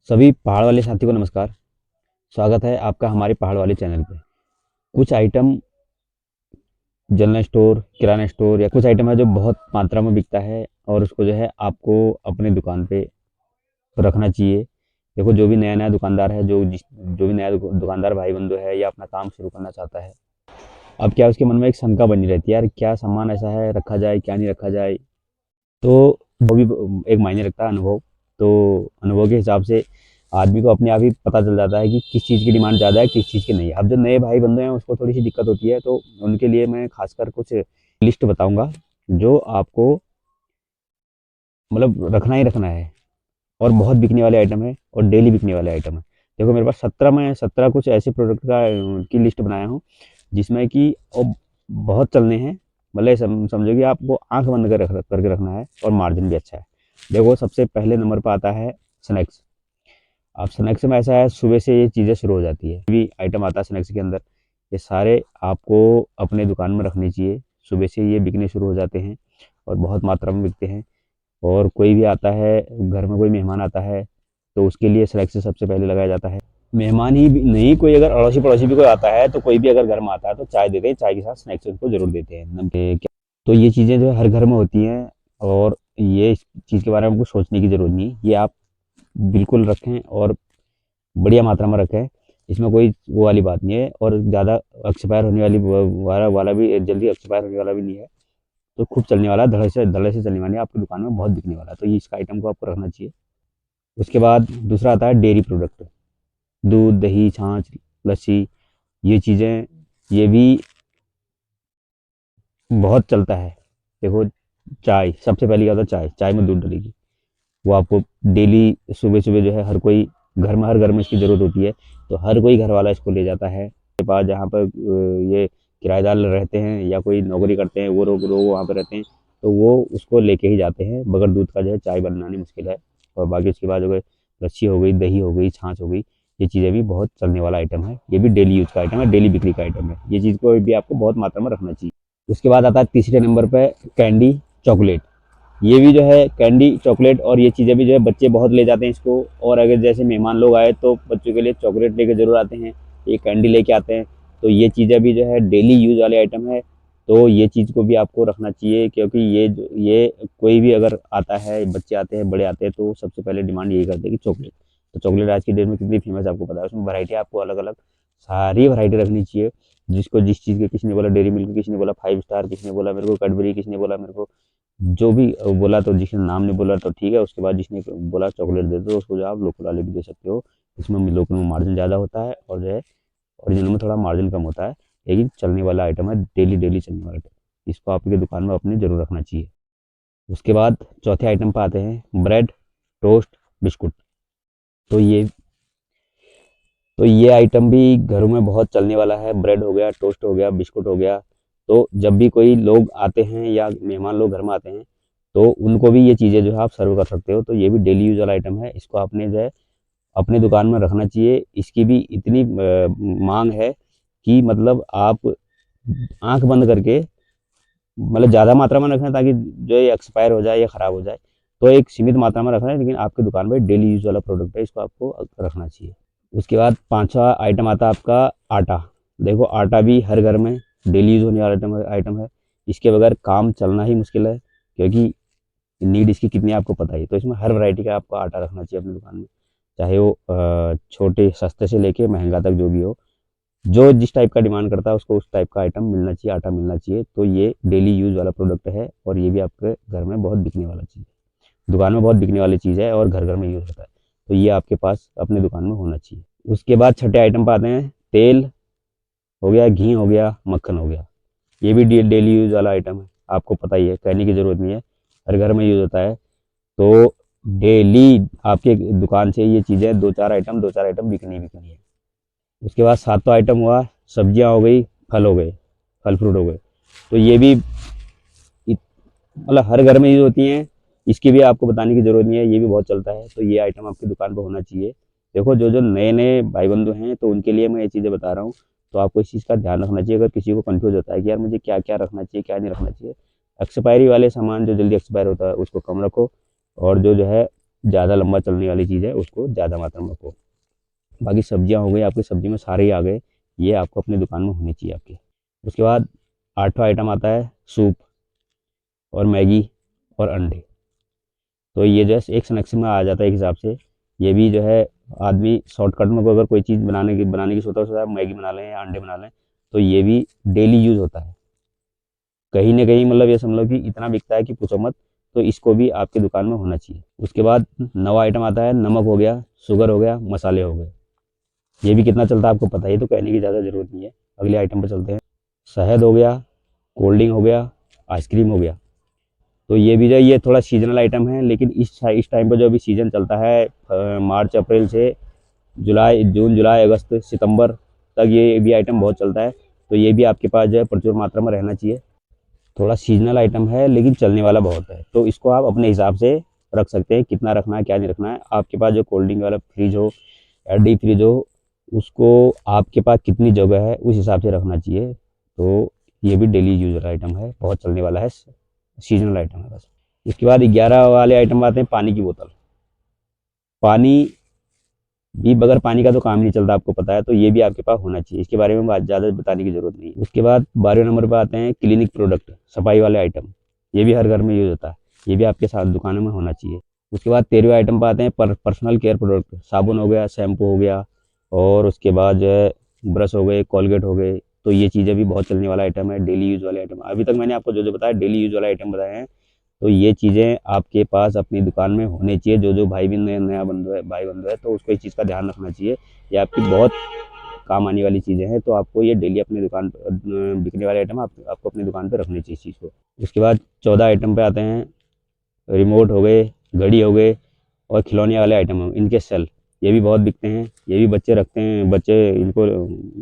सभी पहाड़ वाले साथी को नमस्कार। स्वागत है आपका हमारे पहाड़ वाले चैनल पे। कुछ आइटम जनरल स्टोर, किराना स्टोर या कुछ आइटम है जो बहुत मात्रा में बिकता है और उसको जो है आपको अपने दुकान पे रखना चाहिए। देखो, जो भी नया नया दुकानदार है, जो भी नया दुकानदार भाई बंधु है या अपना काम शुरू करना चाहता है, अब क्या उसके मन में एक शंका बनी रहती है, यार क्या सामान ऐसा है रखा जाए क्या नहीं रखा जाए। तो वो भी एक मायने रखता है, अनुभव। तो अनुभव के हिसाब से आदमी को अपने आप ही पता चल जाता है कि किस चीज़ की डिमांड ज़्यादा है, किस चीज़ की नहीं है। अब जो नए भाई बंधु हैं उसको थोड़ी सी दिक्कत होती है, तो उनके लिए मैं खासकर कुछ लिस्ट बताऊंगा जो आपको मतलब रखना ही रखना है, और बहुत बिकने वाले आइटम है और डेली बिकने वाले आइटम है। देखो, मेरे पास 17 कुछ ऐसे प्रोडक्ट की लिस्ट बनाया हूँ जिसमें कि बहुत चलने हैं। मतलब समझो कि आपको आंख बंद करके रखना है और मार्जिन भी अच्छा है। देखो, सबसे पहले नंबर पर आता है स्नैक्स। अब स्नैक्स में ऐसा है, सुबह से ये चीज़ें शुरू हो जाती है, भी आइटम आता है स्नैक्स के अंदर। ये सारे आपको अपने दुकान में रखनी चाहिए। सुबह से ये बिकने शुरू हो जाते हैं और बहुत मात्रा में बिकते हैं। और कोई भी आता है, घर में कोई मेहमान आता है, तो उसके लिए स्नैक्स सबसे पहले लगाया जाता है। मेहमान ही नहीं, कोई अगर अड़ोसी पड़ोसी भी कोई आता है, तो कोई भी अगर घर में आता है तो चाय देते हैं, चाय के साथ स्नैक्स उनको जरूर देते हैं, नमकीन। तो ये चीज़ें जो है हर घर में होती हैं, और ये इस चीज़ के बारे में आपको सोचने की ज़रूरत नहीं, ये आप बिल्कुल रखें और बढ़िया मात्रा में रखें। इसमें कोई वो वाली बात नहीं है, और ज़्यादा एक्सपायर होने वाला भी, जल्दी एक्सपायर होने वाला भी नहीं है। तो खूब चलने वाला, धड़े से चलने वाली आपकी दुकान में बहुत बिकने वाला है, तो ये इसका आइटम को आपको रखना चाहिए। उसके बाद दूसरा आता है डेयरी प्रोडक्ट। दूध, दही, छाछ, लस्सी, ये चीज़ें, ये भी बहुत चलता है। देखो, चाय सबसे पहले क्या होता है, चाय चाय में दूध डलेगी, वो आपको डेली सुबह सुबह जो है हर कोई घर में, हर घर में इसकी ज़रूरत होती है। तो हर कोई घर वाला इसको ले जाता है के पास, जहाँ पर ये किराएदार रहते हैं या कोई नौकरी करते हैं, वो लोग वहाँ पर रहते हैं, तो वो उसको लेके ही जाते हैं। बगैर दूध का जो है चाय बनानी मुश्किल है। और बाकी उसके बाद हो गए लस्सी, हो गई दही, हो गई छाछ, हो गई, ये चीज़ें भी बहुत चलने वाला आइटम है। ये भी डेली यूज़ का आइटम है, डेली बिक्री का आइटम है। ये चीज़ को भी आपको बहुत मात्रा में रखना चाहिए। उसके बाद आता है तीसरे नंबर पर कैंडी, चॉकलेट। ये भी जो है कैंडी, चॉकलेट और ये चीज़ें भी जो है बच्चे बहुत ले जाते हैं इसको। और अगर जैसे मेहमान लोग आए तो बच्चों के लिए चॉकलेट लेके ज़रूर आते हैं, ये कैंडी लेके आते हैं। तो ये चीज़ें भी जो है डेली यूज़ वाले आइटम है। तो ये चीज़ को भी आपको रखना चाहिए, क्योंकि ये कोई भी अगर आता है, बच्चे आते हैं, बड़े आते हैं, तो सबसे पहले डिमांड यही करते हैं कि चॉकलेट। तो चॉकलेट आज की डेट में कितनी फेमस है आपको पता है। उसमें वैरायटी आपको अलग अलग सारी वैरायटी रखनी चाहिए। जिसको जिस चीज़ की, किसी ने बोला डेयरी मिल्क, किसी ने बोला 5 स्टार, किसी ने बोला मेरे को कैडबरी, किसी ने बोला मेरे को जो भी बोला, तो जिसने नाम नहीं बोला तो ठीक है। उसके बाद जिसने बोला चॉकलेट दे दो, उसको जो आप लोकल वाले भी दे सकते हो। इसमें लोकल में मार्जिन ज़्यादा होता है और जो है ओरिजिनल में थोड़ा मार्जिन कम होता है। लेकिन चलने वाला आइटम है, डेली डेली चलने वाला आइटम, इसको आपकी दुकान में अपनी जरूर रखना चाहिए। उसके बाद चौथे आइटम पर आते हैं ब्रेड, टोस्ट, बिस्कुट। तो ये आइटम भी घरों में बहुत चलने वाला है। ब्रेड हो गया, टोस्ट हो गया, बिस्कुट हो गया। तो जब भी कोई लोग आते हैं या मेहमान लोग घर में आते हैं, तो उनको भी ये चीज़ें जो है आप सर्व कर सकते हो। तो ये भी डेली यूज वाला आइटम है, इसको आपने जो है अपने दुकान में रखना चाहिए। इसकी भी इतनी मांग है कि मतलब आप आंख बंद करके, मतलब ज़्यादा मात्रा में रखें ताकि जो ये एक्सपायर हो जाए या ख़राब हो जाए। तो एक सीमित मात्रा में रखना है, लेकिन आपकी दुकान में डेली यूज वाला प्रोडक्ट है, इसको आपको रखना चाहिए। उसके बाद पांचवा आइटम आता है आपका आटा। देखो, आटा भी हर घर में डेली यूज होने वाला आइटम है। इसके बगैर काम चलना ही मुश्किल है, क्योंकि नीड इसकी कितनी है आपको पता ही। तो इसमें हर वैरायटी का आपको आटा रखना चाहिए अपनी दुकान में, चाहे वो छोटे सस्ते से लेके महंगा तक जो भी हो। जो जिस टाइप का डिमांड करता है उसको उस टाइप का आइटम मिलना चाहिए, आटा मिलना चाहिए। तो ये डेली यूज वाला प्रोडक्ट है, और ये भी आपके घर में बहुत बिकने वाला चीज़ है, दुकान में बहुत बिकने वाली चीज़ है, और घर घर में यूज़ होता है। तो ये आपके पास अपने दुकान में होना चाहिए। उसके बाद छठे आइटम पे आते हैं तेल हो गया, घी हो गया, मक्खन हो गया। ये भी डेली यूज वाला आइटम है, आपको पता ही है, कहने की ज़रूरत नहीं है, हर घर में यूज़ होता है। तो डेली आपके दुकान से ये चीज़ें दो चार आइटम बिकनी बिकनी है। उसके बाद सातवां आइटम हुआ सब्जियां हो गई, फल हो गए, फल फ्रूट हो गए। तो ये भी मतलब हर घर में यूज होती हैं, इसकी भी आपको बताने की ज़रूरत नहीं है, ये भी बहुत चलता है। तो ये आइटम आपकी दुकान पर होना चाहिए। देखो, जो जो नए नए भाई बंधु हैं, तो उनके लिए मैं ये चीज़ें बता रहा हूँ। तो आपको इस चीज़ का ध्यान रखना चाहिए। अगर किसी को कंफ्यूज होता है कि यार मुझे क्या क्या रखना चाहिए, क्या नहीं रखना चाहिए, एक्सपायरी वाले सामान जो जल्दी एक्सपायर होता है उसको कम रखो, और जो जो है ज़्यादा लंबा चलने वाली चीज़ है उसको ज़्यादा मात्रा में रखो। बाकी सब्जियां हो गई, आपकी सब्जी में सारे ही आ गए, ये आपको अपनी दुकान में होनी चाहिए आपके। उसके बाद 8वां आइटम आता है सूप और मैगी और अंडे। तो ये जो है एक स्नैक्स में आ जाता है एक हिसाब से। ये भी जो है आदमी शॉर्टकट में अगर कोई चीज़ बनाने की सोचता है, मैगी बना लें या अंडे बना लें, तो ये भी डेली यूज़ होता है। कहीं न कहीं मतलब ये समझ लो कि इतना बिकता है कि पूछो मत, तो इसको भी आपकी दुकान में होना चाहिए। उसके बाद 9वां आइटम आता है नमक हो गया, शुगर हो गया, मसाले हो गए। ये भी कितना चलता है आपको पता ही है, तो कहने की ज़्यादा ज़रूरत नहीं है। अगले आइटम पे चलते हैं। शहद हो गया, कोल्ड ड्रिंक हो गया, आइसक्रीम हो गया। तो ये भी जो है ये थोड़ा सीज़नल आइटम है, लेकिन इस टाइम पे जो अभी सीज़न चलता है मार्च अप्रैल से जून, जुलाई, अगस्त, सितंबर तक ये भी आइटम बहुत चलता है। तो ये भी आपके पास जो है प्रचुर मात्रा में रहना चाहिए। थोड़ा सीजनल आइटम है लेकिन चलने वाला बहुत है, तो इसको आप अपने हिसाब से रख सकते हैं, कितना रखना है क्या नहीं रखना है। आपके पास जो कोल्ड ड्रिंक वाला फ्रिज हो या डीप फ्रिज हो, उसको आपके पास कितनी जगह है उस हिसाब से रखना चाहिए। तो ये भी डेली यूजर आइटम है, बहुत चलने वाला है, सीजनल आइटम है बस। इसके बाद 11 वाले आइटम आते हैं पानी की बोतल। पानी भी बगैर पानी का तो काम ही नहीं चलता, आपको पता है, तो ये भी आपके पास होना चाहिए। इसके बारे में ज़्यादा बताने की ज़रूरत नहीं है। उसके बाद 12वें नंबर पर आते हैं क्लिनिक प्रोडक्ट, सफाई वाले आइटम। ये भी हर घर में यूज़ होता है, ये भी आपके साथ दुकानों में होना चाहिए। उसके बाद 13वें आइटम पर आते हैं पर्सनल केयर प्रोडक्ट, साबुन हो गया, शैम्पू हो गया, और उसके बाद जो है ब्रश हो गए, कोलगेट हो गए। तो ये चीज़ें भी बहुत चलने वाला आइटम है, डेली यूज़ वाले आइटम। अभी तक मैंने आपको जो जो बताया डेली यूज़ वाले आइटम बताए हैं, तो ये चीज़ें आपके पास अपनी दुकान में होनी चाहिए। जो भाई भी नया बंदू है, भाई बंधु है, तो उसको इस चीज़ का ध्यान रखना चाहिए। ये आपकी बहुत काम आने वाली चीज़ें हैं, तो आपको ये डेली अपनी दुकान पर बिकने वाले आइटम आपको अपनी दुकान पर रखनी चाहिए इस चीज़ को। उसके बाद 14 आइटम पे आते हैं, रिमोट हो गए, घड़ी हो गए, और खिलौने वाले आइटम हो इनके सेल। ये भी बहुत बिकते हैं, ये भी बच्चे रखते हैं, बच्चे इनको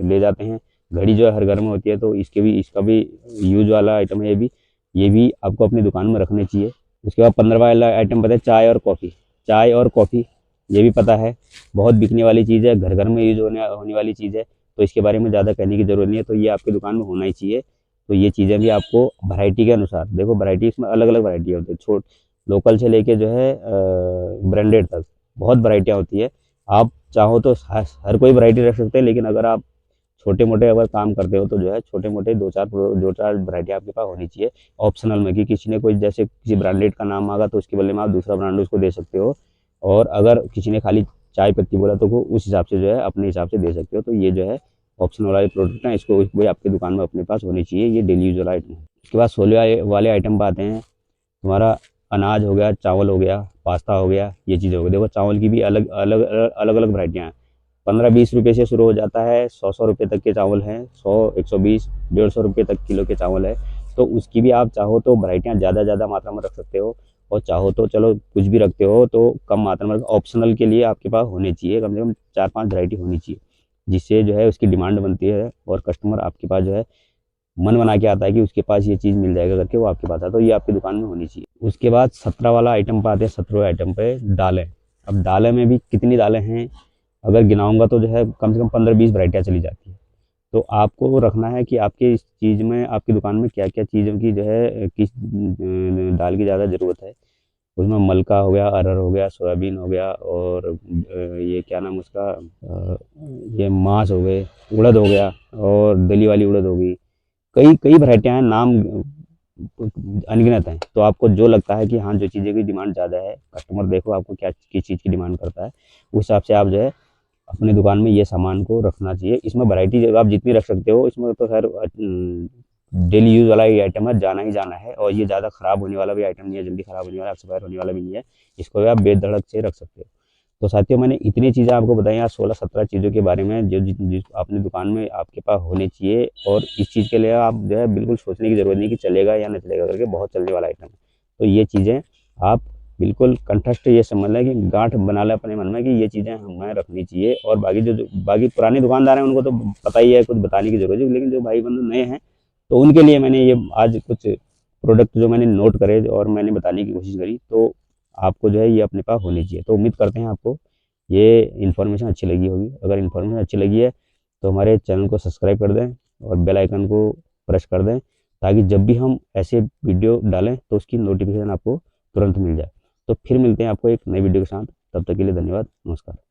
ले जाते हैं। घड़ी जो है हर घर में होती है, तो इसका भी यूज वाला आइटम है ये भी आपको अपनी दुकान में रखने चाहिए। उसके बाद 15वां वाला आइटम पता है, चाय और कॉफ़ी। चाय और कॉफ़ी ये भी पता है, बहुत बिकने वाली चीज़ है, घर घर में यूज होने होने वाली चीज़ है, तो इसके बारे में ज़्यादा कहने की ज़रूरत नहीं है। तो ये आपकी दुकान में होना ही चाहिए। तो ये चीज़ें भी आपको वैरायटी के अनुसार देखो, वैरायटी इसमें अलग अलग वैरायटी होती है, लोकल से लेके जो है ब्रांडेड तक बहुत वैरायटियाँ होती है। आप चाहो तो हर कोई वैरायटी रख सकते हैं, लेकिन अगर आप छोटे मोटे अगर काम करते हो तो जो है छोटे मोटे दो चार वैरायटी आपके पास होनी चाहिए ऑप्शनल में, कि किसी ने कोई जैसे किसी ब्रांडेड का नाम मांगा तो उसके बदले में आप दूसरा ब्रांड उसको दे सकते हो। और अगर किसी ने खाली चाय पत्ती बोला तो वो उस हिसाब से जो है अपने हिसाब से दे सकते हो। तो ये जो है ऑप्शनल वाले प्रोडक्ट हैं, इसको भी आपकी दुकान में अपने पास होनी चाहिए, ये डेली यूज वाला आइटम है। उसके बाद 16 वाले आइटम पर आते हैं। तुम्हारा अनाज हो गया, चावल हो गया, पास्ता हो गया, ये चीज़ हो गई। देखो चावल की भी अलग अलग अलग अलग वराइटियाँ हैं। 15-20 रुपये से शुरू हो जाता है, 100 रुपये तक के चावल हैं, 100, 120, 150 रुपये तक किलो के चावल है। तो उसकी भी आप चाहो तो वराइटियाँ ज़्यादा ज़्यादा मात्रा में रख सकते हो, और चाहो तो चलो कुछ भी रखते हो तो कम मात्रा में। ऑप्शनल के लिए आपके पास होने चाहिए कम से कम 4-5 वराइटी होनी चाहिए, जिससे जो है उसकी डिमांड बनती है और कस्टमर आपके पास जो है मन बना के आता है कि उसके पास ये चीज़ मिल जाएगा करके, वो आपके पास आता है। तो ये आपकी दुकान में होनी चाहिए। उसके बाद 17 वाला आइटम पे आते हैं। 17वें आइटम पे दालें। अब दालें में भी कितनी दालें हैं, अगर गिनाऊंगा तो जो है कम से कम 15-20 वराइटियाँ चली जाती है। तो आपको वो रखना है कि आपके इस चीज़ में, आपकी दुकान में क्या क्या चीज़ों की जो है किस दाल की ज़्यादा ज़रूरत है। उसमें मलका हो गया, अरहर हो गया, सोयाबीन हो गया, और ये क्या नाम उसका, ये मांस हो गए, उड़द हो गया, और दली वाली उड़द हो गई। कई कई वैरायटियाँ हैं, नाम अनगिनत हैं। तो आपको जो लगता है कि हाँ जो चीज़ें की डिमांड ज़्यादा है, कस्टमर देखो आपको क्या किस चीज़ की डिमांड करता है, उस हिसाब से आप जो है अपनी दुकान में ये सामान को रखना चाहिए। इसमें वैरायटी आप जितनी रख सकते हो, इसमें तो खैर डेली यूज़ वाला ये आइटम है, जाना ही जाना है, और ये ज़्यादा ख़राब होने वाला भी आइटम नहीं है, जल्दी ख़राब होने वाला, एक्सपायर होने वाला भी नहीं है। इसको भी आप बेधड़क से रख सकते हो। तो साथियों, मैंने इतनी चीज़ें आपको बताई आज, 16-17 चीज़ों के बारे में, जो अपनी दुकान में आपके पास होनी चाहिए। और इस चीज़ के लिए आप जो है बिल्कुल सोचने की ज़रूरत नहीं कि चलेगा या नहीं चलेगा करके, बहुत चलने वाला आइटम है। तो ये चीज़ें आप बिल्कुल कंठस्थ ये समझ लें कि गांठ बना लें अपने मन में कि ये चीज़ें हमें रखनी चाहिए। और बाकी पुराने दुकानदार हैं उनको तो पता ही है, कुछ बताने की ज़रूरत है, लेकिन जो भाई बंधु नए हैं तो उनके लिए मैंने ये आज कुछ प्रोडक्ट जो मैंने नोट करे और मैंने बताने की कोशिश करी, तो आपको जो है ये अपने पास होनी चाहिए। तो उम्मीद करते हैं आपको ये इन्फॉर्मेशन अच्छी लगी होगी। अगर इन्फॉर्मेशन अच्छी लगी है तो हमारे चैनल को सब्सक्राइब कर दें और बेल आइकन को प्रेस कर दें, ताकि जब भी हम ऐसे वीडियो डालें तो उसकी नोटिफिकेशन आपको तुरंत मिल जाए। तो फिर मिलते हैं आपको एक नई वीडियो के साथ, तब तक के लिए धन्यवाद, नमस्कार।